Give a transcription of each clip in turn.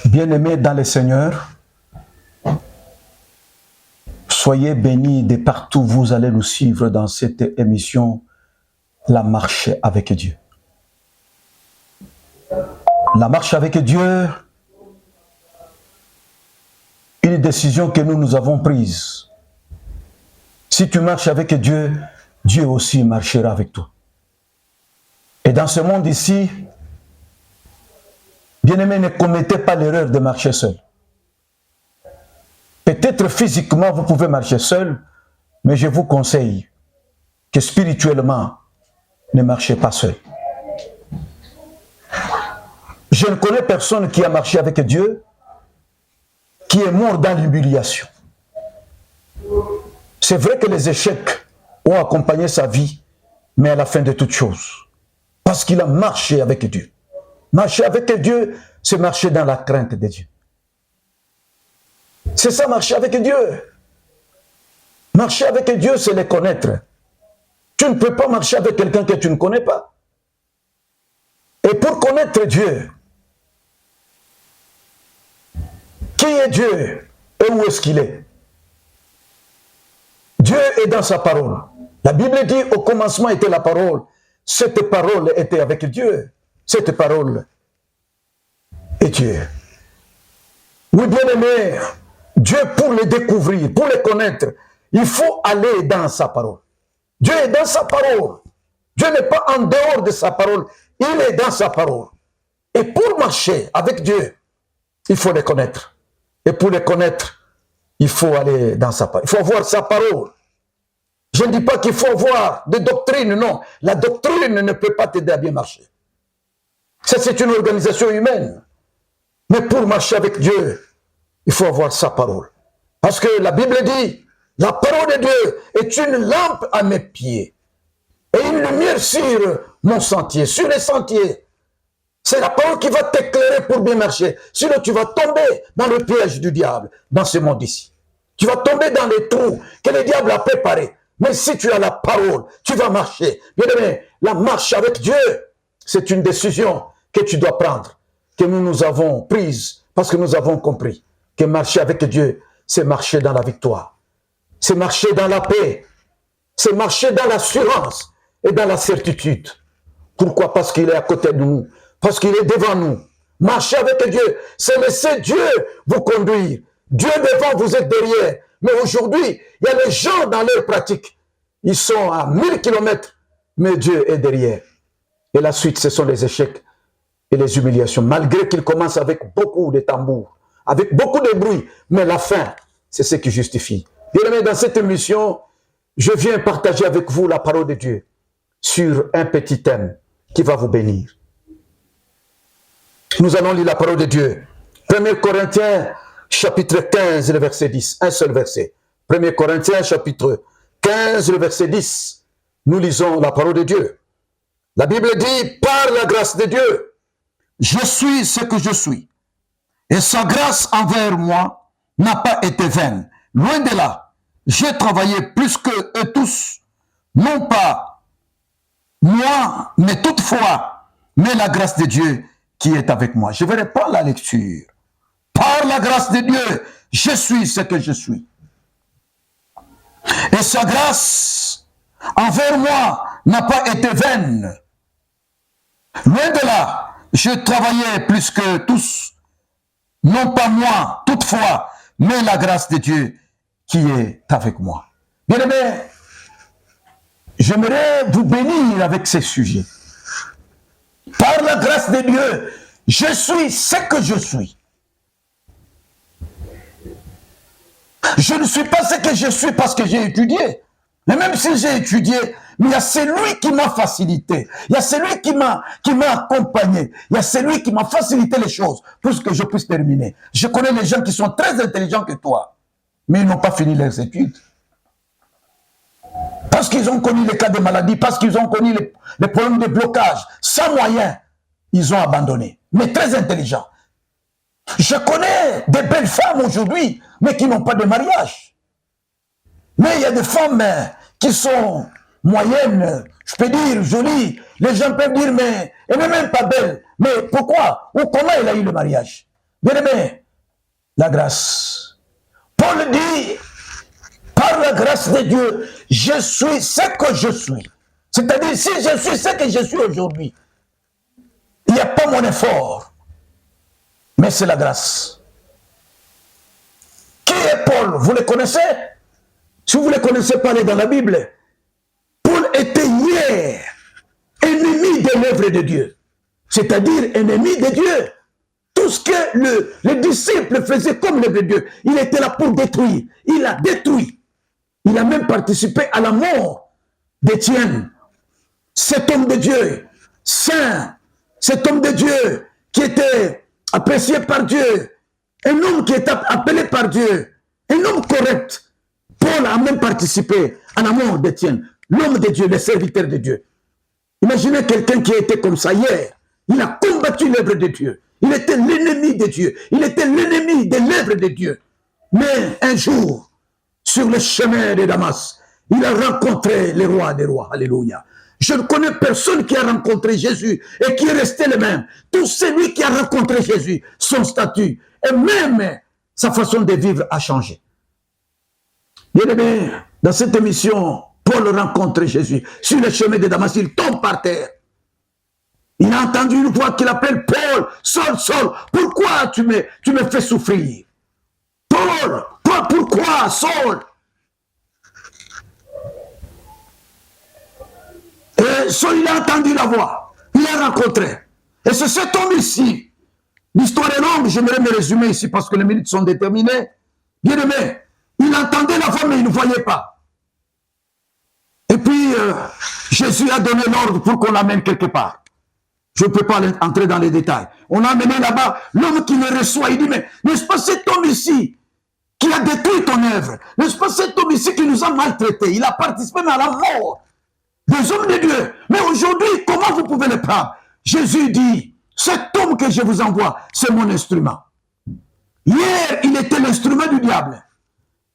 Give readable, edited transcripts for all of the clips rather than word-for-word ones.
Bien-aimés dans le Seigneur, soyez bénis de partout où vous allez nous suivre dans cette émission, La marche avec Dieu. La marche avec Dieu, une décision que nous avons prise. Si tu marches avec Dieu, Dieu aussi marchera avec toi. Et dans ce monde ici, bien-aimés, ne commettez pas l'erreur de marcher seul. Peut-être physiquement, vous pouvez marcher seul, mais je vous conseille que spirituellement, ne marchez pas seul. Je ne connais personne qui a marché avec Dieu, qui est mort dans l'humiliation. C'est vrai que les échecs ont accompagné sa vie, mais à la fin de toutes choses, parce qu'il a marché avec Dieu. Marcher avec Dieu, c'est marcher dans la crainte de Dieu. C'est ça, marcher avec Dieu. Marcher avec Dieu, c'est le connaître. Tu ne peux pas marcher avec quelqu'un que tu ne connais pas. Et pour connaître Dieu, qui est Dieu et où est-ce qu'il est? Dieu est dans sa parole. La Bible dit, au commencement était la parole. Cette parole était avec Dieu. Cette parole est Dieu. Oui, bien-aimé, Dieu, pour le découvrir, pour le connaître, il faut aller dans sa parole. Dieu est dans sa parole. Dieu n'est pas en dehors de sa parole. Il est dans sa parole. Et pour marcher avec Dieu, il faut le connaître. Et pour le connaître, il faut aller dans sa parole. Il faut avoir sa parole. Je ne dis pas qu'il faut avoir des doctrines, non. La doctrine ne peut pas t'aider à bien marcher. Ça, c'est une organisation humaine. Mais pour marcher avec Dieu, il faut avoir sa parole. Parce que la Bible dit, la parole de Dieu est une lampe à mes pieds et une lumière sur mon sentier, sur les sentiers. C'est la parole qui va t'éclairer pour bien marcher. Sinon, tu vas tomber dans le piège du diable, dans ce monde ici. Tu vas tomber dans les trous que le diable a préparés. Mais si tu as la parole, tu vas marcher. Bien aimé, la marche avec Dieu, c'est une décision que tu dois prendre, que nous avons prise, parce que nous avons compris que marcher avec Dieu, c'est marcher dans la victoire. C'est marcher dans la paix. C'est marcher dans l'assurance et dans la certitude. Pourquoi? Parce qu'il est à côté de nous. Parce qu'il est devant nous. Marcher avec Dieu, c'est laisser Dieu vous conduire. Dieu devant, vous êtes derrière. Mais aujourd'hui, il y a les gens dans leur pratique. Ils sont à 1000 km, mais Dieu est derrière. Et la suite, ce sont les échecs et les humiliations. Malgré qu'ils commencent avec beaucoup de tambours, avec beaucoup de bruit, mais la fin, c'est ce qui justifie. Bien-aimés, dans cette émission, je viens partager avec vous la parole de Dieu sur un petit thème qui va vous bénir. Nous allons lire la parole de Dieu. 1 Corinthiens, chapitre 15, le verset 10. Un seul verset. 1 Corinthiens, chapitre 15, le verset 10. Nous lisons la parole de Dieu. La Bible dit, par la grâce de Dieu, je suis ce que je suis. Et sa grâce envers moi n'a pas été vaine. Loin de là, j'ai travaillé plus que eux tous. Non pas moi, mais toutefois, mais la grâce de Dieu qui est avec moi. Je vais reprendre la lecture. Par la grâce de Dieu, je suis ce que je suis. Et sa grâce envers moi n'a pas été vaine. Loin de là, je travaillais plus que tous. Non pas moi, toutefois, mais la grâce de Dieu qui est avec moi. Bien-aimés, j'aimerais vous bénir avec ces sujets. Par la grâce de Dieu, je suis ce que je suis. Je ne suis pas ce que je suis parce que j'ai étudié. Mais même si j'ai étudié, mais il y a celui qui m'a facilité. Il y a celui qui m'a accompagné. Il y a celui qui m'a facilité les choses pour que je puisse terminer. Je connais les gens qui sont très intelligents que toi, mais ils n'ont pas fini leurs études. Parce qu'ils ont connu les cas de maladie, parce qu'ils ont connu les problèmes de blocage, sans moyens, ils ont abandonné. Mais très intelligents. Je connais des belles femmes aujourd'hui, mais qui n'ont pas de mariage. Mais il y a des femmes qui sont moyennes, je peux dire jolies, Les gens peuvent dire, mais elle n'est même pas belle. Mais pourquoi? Ou comment elle a eu le mariage? Bien aimé, la grâce. Paul dit, par la grâce de Dieu, je suis ce que je suis. C'est-à-dire, si je suis ce que je suis aujourd'hui, il n'y a pas mon effort, mais c'est la grâce. Qui est Paul? Vous le connaissez? Si vous ne le connaissez pas, allez dans la Bible. Paul était hier ennemi de l'œuvre de Dieu. C'est-à-dire ennemi de Dieu. Tout ce que les disciples faisaient comme l'œuvre de Dieu, il était là pour détruire. Il a détruit. Il a même participé à la mort d'Étienne. Cet homme de Dieu, saint, cet homme de Dieu qui était apprécié par Dieu, un homme qui était appelé par Dieu, un homme correct. Paul a même participé à la mort d'Étienne, l'homme de Dieu, le serviteur de Dieu. Imaginez quelqu'un qui était comme ça hier. Il a combattu l'œuvre de Dieu. Il était l'ennemi de Dieu. Il était l'ennemi de l'œuvre de Dieu. Mais un jour, sur le chemin de Damas, il a rencontré le roi des rois. Alléluia. Je ne connais personne qui a rencontré Jésus et qui est resté le même. Tout celui qui a rencontré Jésus, son statut et même sa façon de vivre a changé. Bien aimé, dans cette émission, Paul rencontre Jésus. Sur le chemin de Damas, il tombe par terre. Il a entendu une voix qui l'appelle Paul, Saul, Saul, pourquoi tu me fais souffrir? Paul, pourquoi Saul? Et Saul, il a entendu la voix, il l'a rencontré. Et c'est cet homme ici. L'histoire est longue, j'aimerais me résumer ici parce que les minutes sont déterminées. Bien aimé, il entendait la voix mais il ne voyait pas. Et puis, Jésus a donné l'ordre pour qu'on l'amène quelque part. Je ne peux pas entrer dans les détails. On l'a amené là-bas, l'homme qui le reçoit, il dit, mais n'est-ce pas cet homme ici qui a détruit ton œuvre? N'est-ce pas cet homme ici qui nous a maltraités? Il a participé à la mort des hommes de Dieu. Mais aujourd'hui, comment vous pouvez le prendre? Jésus dit, cet homme que je vous envoie, c'est mon instrument. Hier, il était l'instrument du diable.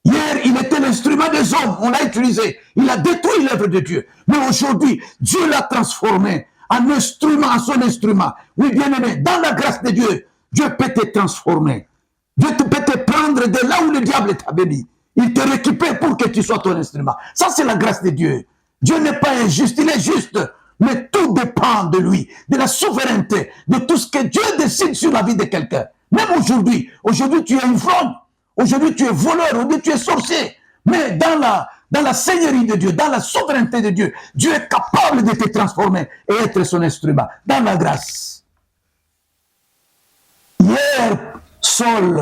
Hier, il était l'instrument des hommes. On l'a utilisé. Il a détruit l'œuvre de Dieu. Mais aujourd'hui, Dieu l'a transformé en instrument, en son instrument. Oui, bien aimé, dans la grâce de Dieu, Dieu peut te transformer. Dieu peut te prendre de là où le diable t'a béni. Il te récupère pour que tu sois ton instrument. Ça, c'est la grâce de Dieu. Dieu n'est pas injuste, il est juste. Mais tout dépend de lui, de la souveraineté, de tout ce que Dieu décide sur la vie de quelqu'un. Même aujourd'hui, tu es ivrogne, aujourd'hui tu es voleur, aujourd'hui tu es sorcier. Mais dans la seigneurie de Dieu, dans la souveraineté de Dieu, Dieu est capable de te transformer et être son instrument, dans la grâce. Hier, Saul,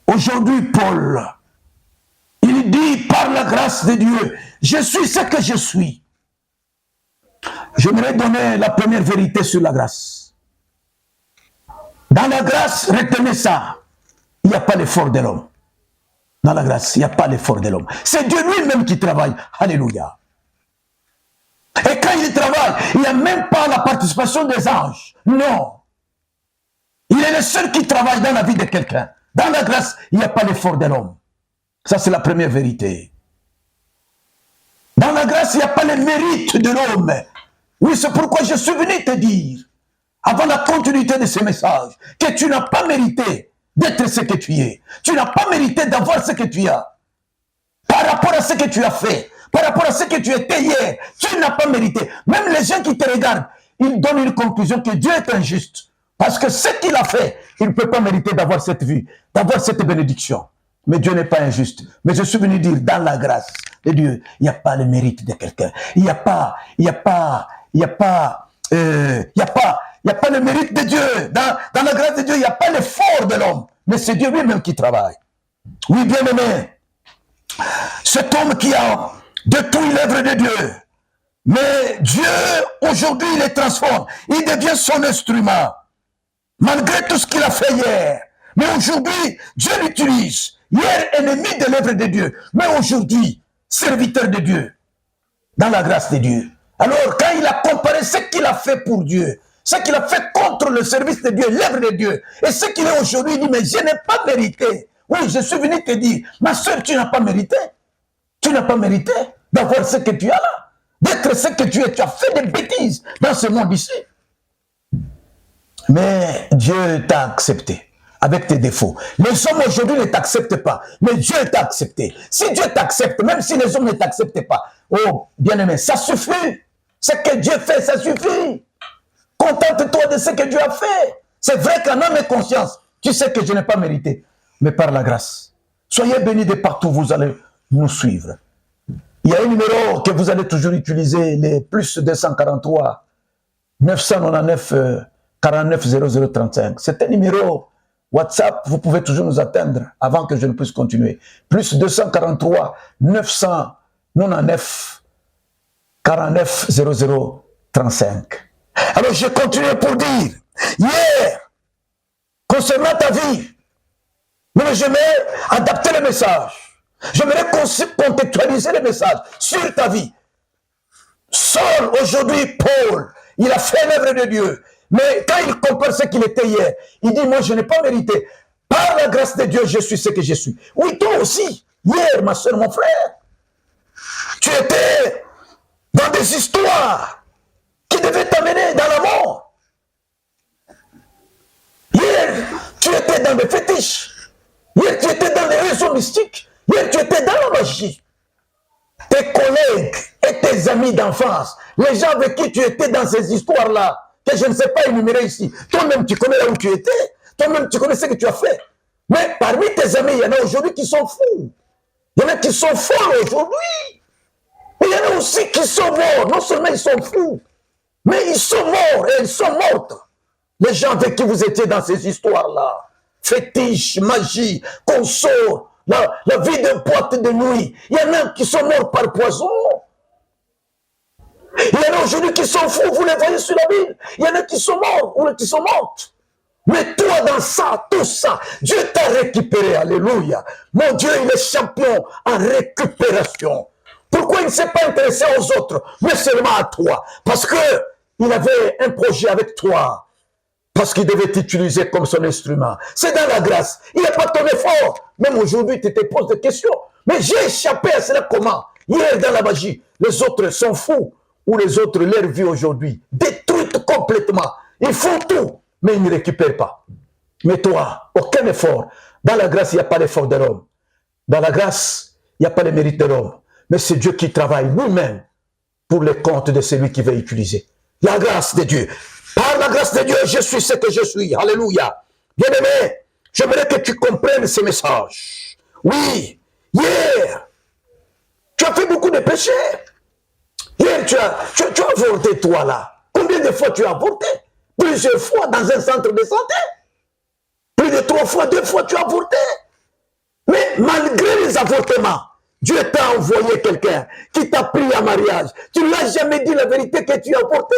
aujourd'hui Paul, il dit par la grâce de Dieu, je suis ce que je suis. J'aimerais donner la première vérité sur la grâce. Dans la grâce, retenez ça, il n'y a pas l'effort de l'homme. Dans la grâce, il n'y a pas l'effort de l'homme. C'est Dieu lui-même qui travaille. Alléluia. Et quand il travaille, il n'y a même pas la participation des anges. Non. Il est le seul qui travaille dans la vie de quelqu'un. Dans la grâce, il n'y a pas l'effort de l'homme. Ça, c'est la première vérité. Dans la grâce, il n'y a pas le mérite de l'homme. Oui, c'est pourquoi je suis venu te dire, avant la continuité de ce message, que tu n'as pas mérité d'être ce que tu es. Tu n'as pas mérité d'avoir ce que tu as. Par rapport à ce que tu as fait, par rapport à ce que tu étais hier, tu n'as pas mérité. Même les gens qui te regardent, ils donnent une conclusion que Dieu est injuste. Parce que ce qu'il a fait, il ne peut pas mériter d'avoir cette vie, d'avoir cette bénédiction. Mais Dieu n'est pas injuste. Mais je suis venu dire, dans la grâce de Dieu, il n'y a pas le mérite de quelqu'un. Il n'y a pas le mérite de Dieu. Dans la grâce de Dieu, il n'y a pas l'effort de l'homme. Mais c'est Dieu lui-même qui travaille. Oui, bien aimé. Cet homme qui a détruit l'œuvre de Dieu. Mais Dieu, aujourd'hui, il les transforme. Il devient son instrument. Malgré tout ce qu'il a fait hier. Mais aujourd'hui, Dieu l'utilise. Hier, ennemi de l'œuvre de Dieu. Mais aujourd'hui, serviteur de Dieu. Dans la grâce de Dieu. Alors, quand il a comparé ce qu'il a fait pour Dieu, ce qu'il a fait contre le service de Dieu, l'œuvre de Dieu, et ce qu'il est aujourd'hui, il dit, mais je n'ai pas mérité. Oui, je suis venu te dire, ma soeur, tu n'as pas mérité. Tu n'as pas mérité d'avoir ce que tu as là. être ce que tu es. Tu as fait des bêtises dans ce monde ici. Mais Dieu t'a accepté avec tes défauts. Les hommes aujourd'hui ne t'acceptent pas, mais Dieu t'a accepté. Si Dieu t'accepte, même si les hommes ne t'acceptent pas, oh, bien-aimé, ça suffit. Ce que Dieu fait, ça suffit. Contente-toi de ce que Dieu a fait. C'est vrai qu'en âme et conscience, tu sais que je n'ai pas mérité, mais par la grâce. Soyez bénis de partout, vous allez nous suivre. Il y a un numéro que vous allez toujours utiliser, les plus 243 999 49 0035. C'est un numéro WhatsApp, vous pouvez toujours nous atteindre avant que je ne puisse continuer. Plus 243 999 49 0035. Alors je continue pour dire, hier, concernant ta vie, mais j'aimerais adapter le message. J'aimerais contextualiser le message sur ta vie. Saul, aujourd'hui, Paul, il a fait l'œuvre de Dieu. Mais quand il compare ce qu'il était hier, il dit, moi je n'ai pas mérité. Par la grâce de Dieu, je suis ce que je suis. Oui, toi aussi, hier, ma soeur, mon frère, tu étais dans des histoires qui devaient t'amener dans la mort. Hier, tu étais dans des fétiches. Hier, tu étais dans les réseaux mystiques. Hier, tu étais dans la magie. Tes collègues et tes amis d'enfance, les gens avec qui tu étais dans ces histoires-là, que je ne sais pas énumérer ici. Toi-même, tu connais là où tu étais. Toi-même, tu connais ce que tu as fait. Mais parmi tes amis, il y en a aujourd'hui qui sont fous. Il y en a qui sont folles aujourd'hui. Mais il y en a aussi qui sont morts. Non seulement ils sont fous, mais ils sont morts et ils sont mortes. Les gens avec qui vous étiez dans ces histoires-là, fétiches, magie, consort, la vie de boîte de nuit. Il y en a qui sont morts par poison. Il y en a aujourd'hui qui sont fous, vous les voyez sur la Bible. Il y en a qui sont morts ou qui sont mortes. Mais toi, dans ça, tout ça, Dieu t'a récupéré. Alléluia. Mon Dieu, il est champion en récupération. Pourquoi il ne s'est pas intéressé aux autres, mais seulement à toi? Parce qu'il avait un projet avec toi. Parce qu'il devait t'utiliser comme son instrument. C'est dans la grâce. Il n'y a pas ton effort. Même aujourd'hui, tu te poses des questions. Mais j'ai échappé à cela comment? Hier, dans la magie, les autres sont fous. Ou les autres, leur vie aujourd'hui, détruite complètement. Ils font tout, mais ils ne récupèrent pas. Mais toi, aucun effort. Dans la grâce, il n'y a pas d'effort de l'homme. Dans la grâce, il n'y a pas de mérite de l'homme. Mais c'est Dieu qui travaille lui-même pour le compte de celui qui va utiliser. La grâce de Dieu. Par la grâce de Dieu, je suis ce que je suis. Alléluia. Bien-aimé, j'aimerais que tu comprennes ce message. Oui, hier, tu as fait beaucoup de péchés. Hier, tu as avorté, toi, là. Combien de fois tu as avorté? Plusieurs fois dans un centre de santé. Plus de 3 fois, 2 fois, tu as avorté. Mais malgré les avortements, Dieu t'a envoyé quelqu'un qui t'a pris en mariage. Tu ne l'as jamais dit la vérité que tu as avorté.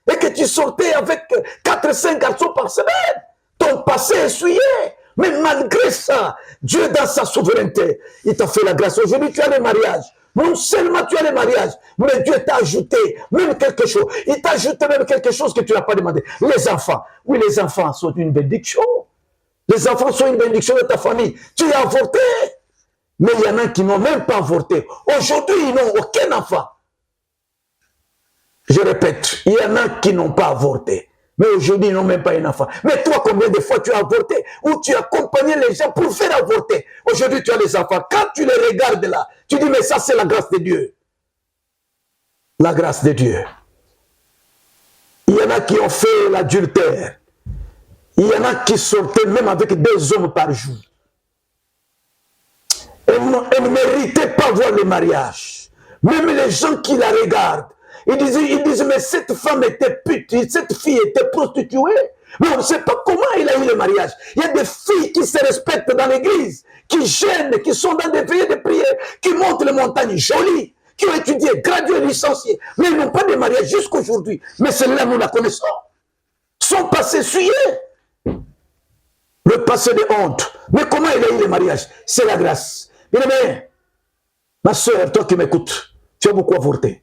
Et que tu sortais avec 4-5 garçons par semaine. Ton passé essuyé. Mais malgré ça, Dieu dans sa souveraineté, il t'a fait la grâce. Aujourd'hui, tu as le mariage. Non seulement tu as le mariage, mais Dieu t'a ajouté même quelque chose. Il t'a ajouté même quelque chose que tu n'as pas demandé. Les enfants. Oui, les enfants sont une bénédiction. Les enfants sont une bénédiction de ta famille. Tu as avorté. Mais il y en a qui n'ont même pas avorté. Aujourd'hui, ils n'ont aucun enfant. Je répète, il y en a qui n'ont pas avorté. Mais aujourd'hui, ils n'ont même pas un enfant. Mais toi, combien de fois tu as avorté? Ou tu as accompagné les gens pour faire avorter? Aujourd'hui, tu as les enfants. Quand tu les regardes là, tu dis, mais ça, c'est la grâce de Dieu. La grâce de Dieu. Il y en a qui ont fait l'adultère. Il y en a qui sortaient même avec 2 hommes par jour. Elle ne méritait pas voir le mariage. Même les gens qui la regardent, ils disent, mais cette femme était pute, cette fille était prostituée. Mais on ne sait pas comment il a eu le mariage. Il y a des filles qui se respectent dans l'église, qui gênent, qui sont dans des veillées de prière, qui montent les montagnes jolies, qui ont étudié, gradué, licencié, mais ils n'ont pas de mariage jusqu'aujourd'hui. Mais celle-là, nous la connaissons. Son passé essuyé. Le passé de honte. Mais comment il a eu le mariage? C'est la grâce. Bien-aimé, ma soeur, toi qui m'écoutes, tu as beaucoup avorté.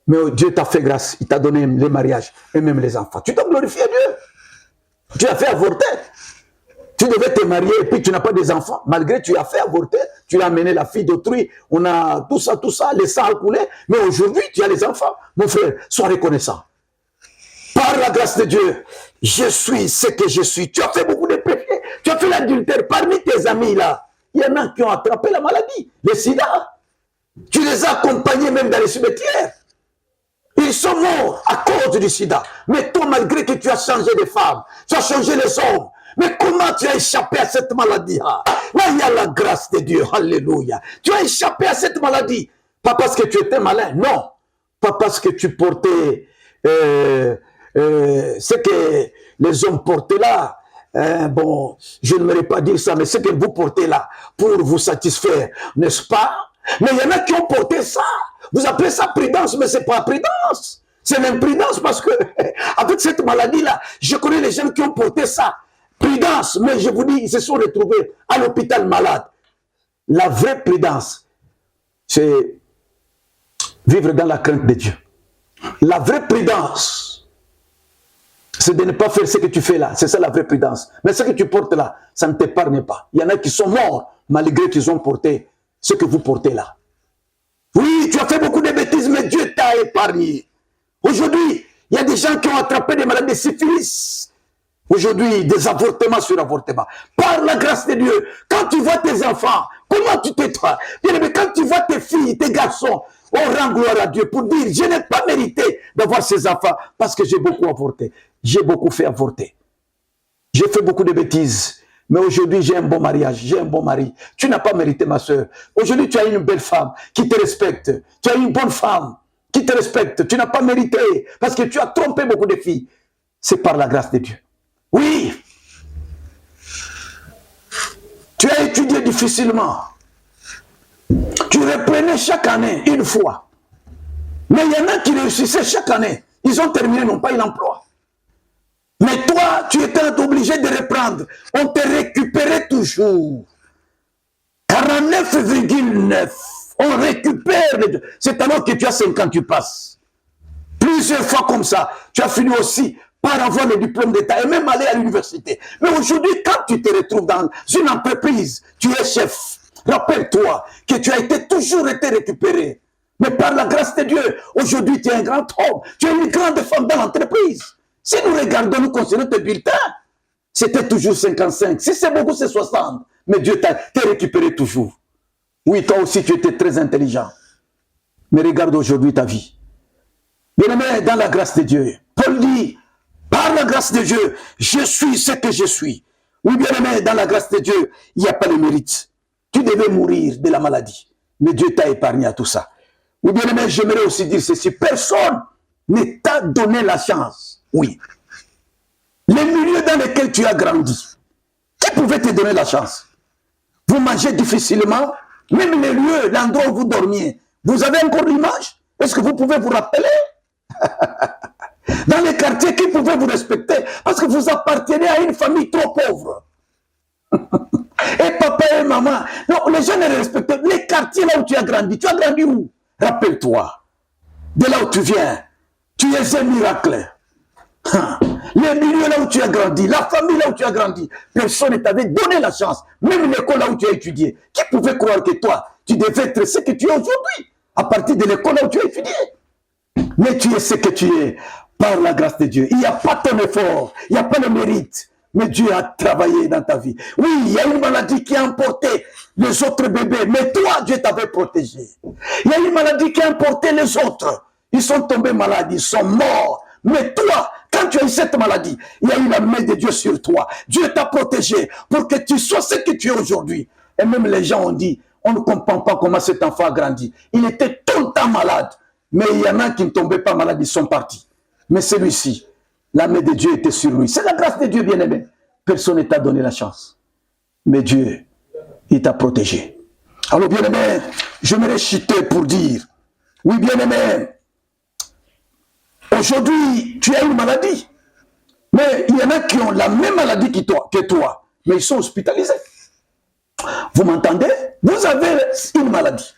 Mais Dieu t'a fait grâce, il t'a donné les mariages et même les enfants. Tu t'as glorifié Dieu. Tu as fait avorter. Tu devais te marier et puis tu n'as pas des enfants. Malgré que tu as fait avorter, tu as amené la fille d'autrui. On a tout ça, les sangs a coulé. Mais aujourd'hui, tu as les enfants. Mon frère, sois reconnaissant. Par la grâce de Dieu, je suis ce que je suis. Tu as fait beaucoup de péchés. Tu as fait l'adultère. Parmi tes amis là, il y en a qui ont attrapé la maladie, le sida. Tu les as accompagnés même dans les cimetières. Ils sont morts à cause du sida. Mais toi, malgré que tu as changé de femme, tu as changé les hommes, mais comment tu as échappé à cette maladie? Là, il y a la grâce de Dieu. Alléluia. Tu as échappé à cette maladie. Pas parce que tu étais malin. Non. Pas parce que tu portais ce que les hommes portaient là. Bon, je ne m'aurais pas dire ça, mais ce que vous portez là pour vous satisfaire, n'est-ce pas? Mais il y en a qui ont porté ça. Vous appelez ça prudence, mais ce n'est pas prudence. C'est l'imprudence parce que avec cette maladie-là, je connais les gens qui ont porté ça. Prudence, mais je vous dis, ils se sont retrouvés à l'hôpital malade. La vraie prudence, c'est vivre dans la crainte de Dieu. La vraie prudence, c'est de ne pas faire ce que tu fais là. C'est ça la vraie prudence. Mais ce que tu portes là, ça ne t'épargne pas. Il y en a qui sont morts malgré qu'ils ont porté ce que vous portez là. Oui, tu as fait beaucoup de bêtises, mais Dieu t'a épargné. Aujourd'hui, il y a des gens qui ont attrapé des maladies de syphilis. Aujourd'hui, des avortements sur avortements. Par la grâce de Dieu, quand tu vois tes enfants, comment tu te trouves? Bien aimé, quand tu vois tes filles, tes garçons, on rend gloire à Dieu pour dire, je n'ai pas mérité d'avoir ces enfants parce que j'ai beaucoup avorté. J'ai beaucoup fait avorter. J'ai fait beaucoup de bêtises. Mais aujourd'hui, j'ai un bon mariage, j'ai un bon mari. Tu n'as pas mérité, ma soeur. Aujourd'hui, tu as une belle femme qui te respecte. Tu as une bonne femme qui te respecte. Tu n'as pas mérité parce que tu as trompé beaucoup de filles. C'est par la grâce de Dieu. Oui. Tu as étudié difficilement. Tu reprenais chaque année une fois. Mais il y en a qui réussissaient chaque année. Ils ont terminé, n'ont pas eu l'emploi. Mais toi, tu étais obligé de reprendre. On te récupérait toujours. 49,9. On récupère. C'est alors que tu as 50, tu passes. Plusieurs fois comme ça. Tu as fini aussi par avoir le diplôme d'État et même aller à l'université. Mais aujourd'hui, quand tu te retrouves dans une entreprise, tu es chef. Rappelle-toi que tu as toujours été récupéré. Mais par la grâce de Dieu, aujourd'hui, tu es un grand homme. Tu es une grande femme dans l'entreprise. Si nous regardons, nous considérons tes bulletins, c'était toujours 55. Si c'est beaucoup, c'est 60. Mais Dieu t'a récupéré toujours. Oui, toi aussi, tu étais très intelligent. Mais regarde aujourd'hui ta vie. Bien-aimé, dans la grâce de Dieu, Paul dit, par la grâce de Dieu, je suis ce que je suis. Oui, bien-aimé, dans la grâce de Dieu, il n'y a pas de mérite. Tu devais mourir de la maladie. Mais Dieu t'a épargné à tout ça. Oui, bien-aimé, j'aimerais aussi dire ceci. Personne ne t'a donné la chance. Oui. Les milieux dans lesquels tu as grandi, qui pouvait te donner la chance? Vous mangez difficilement, même les lieux, l'endroit où vous dormiez. Vous avez encore l'image? Est-ce que vous pouvez vous rappeler? Dans les quartiers, qui pouvait vous respecter? Parce que vous appartenez à une famille trop pauvre. Et papa et maman, non, les gens ne respectent pas. Les quartiers là où tu as grandi où? Rappelle-toi, de là où tu viens, tu es un miracle. Les milieux là où tu as grandi, la famille là où tu as grandi, personne ne t'avait donné la chance. Même l'école là où tu as étudié. Qui pouvait croire que toi, tu devais être ce que tu es aujourd'hui, à partir de l'école là où tu as étudié? Mais tu es ce que tu es, par la grâce de Dieu. Il n'y a pas ton effort, il n'y a pas le mérite. Mais Dieu a travaillé dans ta vie. Oui, il y a une maladie qui a emporté les autres bébés, mais toi, Dieu t'avait protégé. Il y a une maladie qui a emporté les autres. Ils sont tombés malades, ils sont morts. Mais toi, quand tu as eu cette maladie, il y a eu la main de Dieu sur toi. Dieu t'a protégé pour que tu sois ce que tu es aujourd'hui. Et même les gens ont dit, on ne comprend pas comment cet enfant a grandi. Il était tout le temps malade. Mais il y en a qui ne tombaient pas malades, ils sont partis. Mais celui-ci, la main de Dieu était sur lui. C'est la grâce de Dieu, bien-aimé. Personne ne t'a donné la chance. Mais Dieu, il t'a protégé. Alors, bien-aimé, je me chuter pour dire, oui, bien-aimé, aujourd'hui, tu as une maladie. Mais il y en a qui ont la même maladie que toi, mais ils sont hospitalisés. Vous m'entendez? Vous avez une maladie.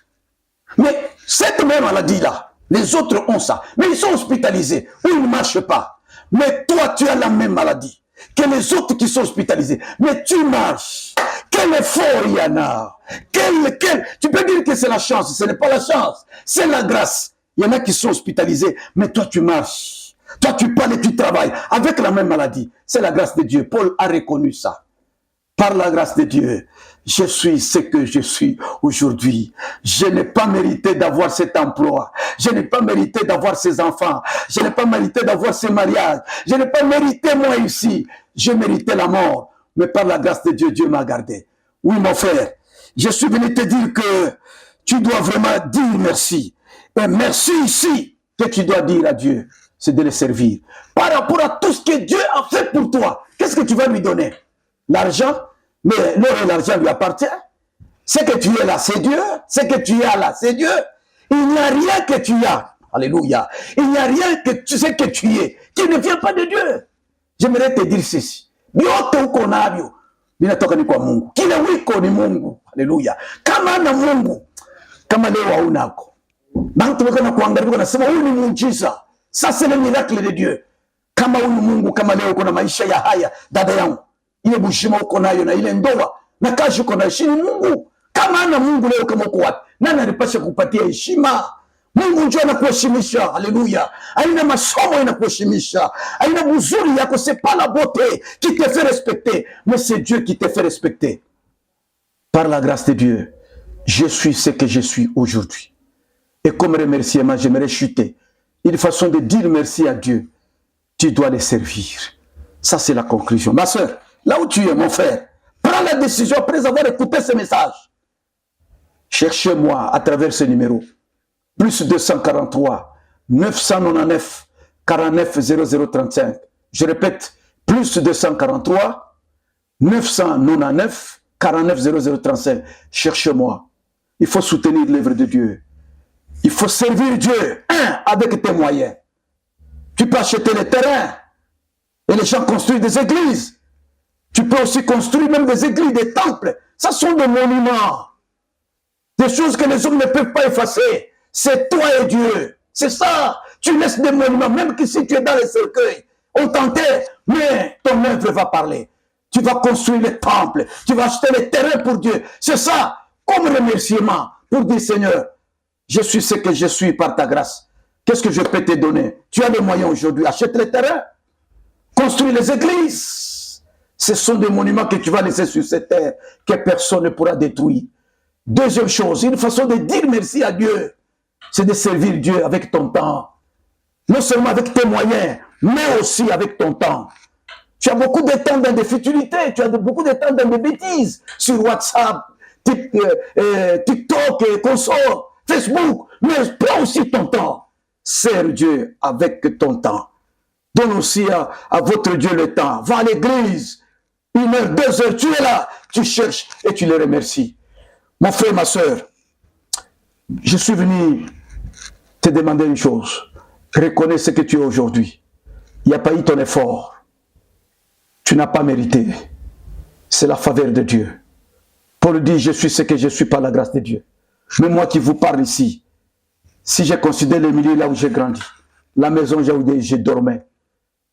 Mais cette même maladie-là, les autres ont ça. Mais ils sont hospitalisés ou ils ne marchent pas. Mais toi, tu as la même maladie. que les autres qui sont hospitalisés. Mais tu marches. Quel effort il y en a. Tu peux dire que c'est la chance. Ce n'est pas la chance. C'est la grâce. Il y en a qui sont hospitalisés. Mais toi, tu marches. Toi, tu parles et tu travailles avec la même maladie. C'est la grâce de Dieu. Paul a reconnu ça. Par la grâce de Dieu, je suis ce que je suis aujourd'hui. Je n'ai pas mérité d'avoir cet emploi. Je n'ai pas mérité d'avoir ces enfants. Je n'ai pas mérité d'avoir ces mariages. Je n'ai pas mérité moi ici. J'ai mérité la mort. Mais par la grâce de Dieu, Dieu m'a gardé. Oui, mon frère, je suis venu te dire que tu dois vraiment dire merci. Et merci ici que tu dois dire à Dieu, c'est de le servir. Par rapport à tout ce que Dieu a fait pour toi, qu'est-ce que tu vas lui donner? L'argent? Mais l'or et l'argent lui appartient. Ce que tu es là, c'est Dieu. Ce que tu as là, c'est Dieu. Il n'y a rien que tu as. Alléluia. Il n'y a rien que tu sais que tu es, qui ne vient pas de Dieu. J'aimerais te dire ceci. Biote uko navyo vinatoka ni kwa Mungu. Kile wiko ni Mungu. Haleluya. Kama na Mungu, kama leo haunako. Bantu tumekana kuangalia nasema huyu ni muujiza. Ça c'est le miracle de Dieu. Kama huyu Mungu, kama leo uko na maisha ya haya, dada yangu, ile bushima uko nayo na ile ndoa na kazi uko nayo, ni Mungu. Kama ana Mungu leo, kama uko wapi, nani alipasha kupatia heshima? Mungu ndio anakuheshimisha. Haleluya. Aina masomo inakuheshimisha. Aina buzuri yako, c'est pas la beauté qui te fait respecter, mais c'est Dieu qui te fait respecter. Par la grâce de Dieu, je suis ce que je suis aujourd'hui. Et comme remerciement, j'aimerais chuter. Une façon de dire merci à Dieu, tu dois les servir. Ça, c'est la conclusion. Ma soeur, là où tu es, mon frère, prends la décision après avoir écouté ce message. Cherchez-moi à travers ce numéro. Plus 243 999 49 0035. Je répète, plus 243 999 49 0035. Cherchez-moi. Il faut soutenir l'œuvre de Dieu. Il faut servir Dieu, avec tes moyens. Tu peux acheter les terrains et les gens construisent des églises. Tu peux aussi construire même des églises, des temples. Ça sont des monuments. Des choses que les hommes ne peuvent pas effacer. C'est toi et Dieu. C'est ça. Tu laisses des monuments, même que si tu es dans les cercueils. On t'enterre, mais ton œuvre va parler. Tu vas construire les temples. Tu vas acheter les terrains pour Dieu. C'est ça, comme remerciement, pour dire Seigneur, je suis ce que je suis par ta grâce. Qu'est-ce que je peux te donner? Tu as les moyens aujourd'hui. Achète les terrains. Construis les églises. Ce sont des monuments que tu vas laisser sur cette terre que personne ne pourra détruire. Deuxième chose, une façon de dire merci à Dieu, c'est de servir Dieu avec ton temps. Non seulement avec tes moyens, mais aussi avec ton temps. Tu as beaucoup de temps dans des futilités, tu as beaucoup de temps dans des bêtises sur WhatsApp, TikTok, consort, Facebook, mais prends aussi ton temps. Sers Dieu avec ton temps. Donne aussi à votre Dieu le temps. Va à l'église, 1 heure, 2 heures, tu es là, tu cherches et tu les remercies. Mon frère, ma soeur, je suis venu te demander une chose. Reconnais ce que tu es aujourd'hui. Il n'y a pas eu ton effort. Tu n'as pas mérité. C'est la faveur de Dieu. Paul dit, je suis ce que je suis par la grâce de Dieu. Mais moi qui vous parle ici, si je considère le milieu là où j'ai grandi, la maison où je dormais,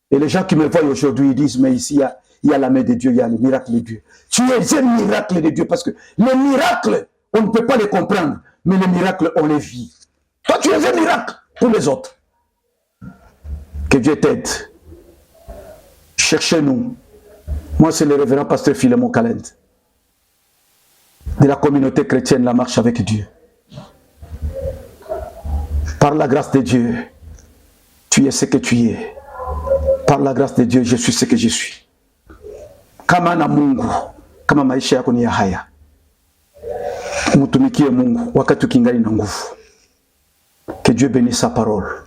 et les gens qui me voient aujourd'hui, ils disent, mais ici, il y a la main de Dieu, il y a le miracle de Dieu. Tu es un miracle de Dieu, parce que les miracles, on ne peut pas les comprendre, mais les miracles, on les vit. Toi, tu es un miracle pour les autres. Que Dieu t'aide. Cherchez-nous. Moi, c'est le révérend pasteur Philémon Calend, de la communauté chrétienne La Marche avec Dieu. Par la grâce de Dieu, tu es ce que tu es. Par la grâce de Dieu, je suis ce que je suis. Kama na Mungu, kama maisha yako ni ya haya, mutumikie Mungu wakati ukingali na nguvu. Que Dieu bénisse sa parole.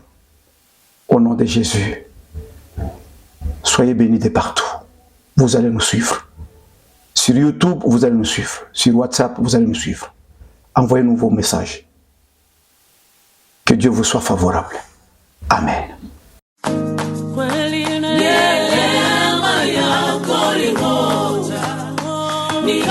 Au nom de Jésus. Soyez bénis de partout. Vous allez nous suivre. Sur YouTube, vous allez nous suivre. Sur WhatsApp, vous allez nous suivre. Envoyez-nous vos messages. Que Dieu vous soit favorable. Amen. Neema yako ni moja, ni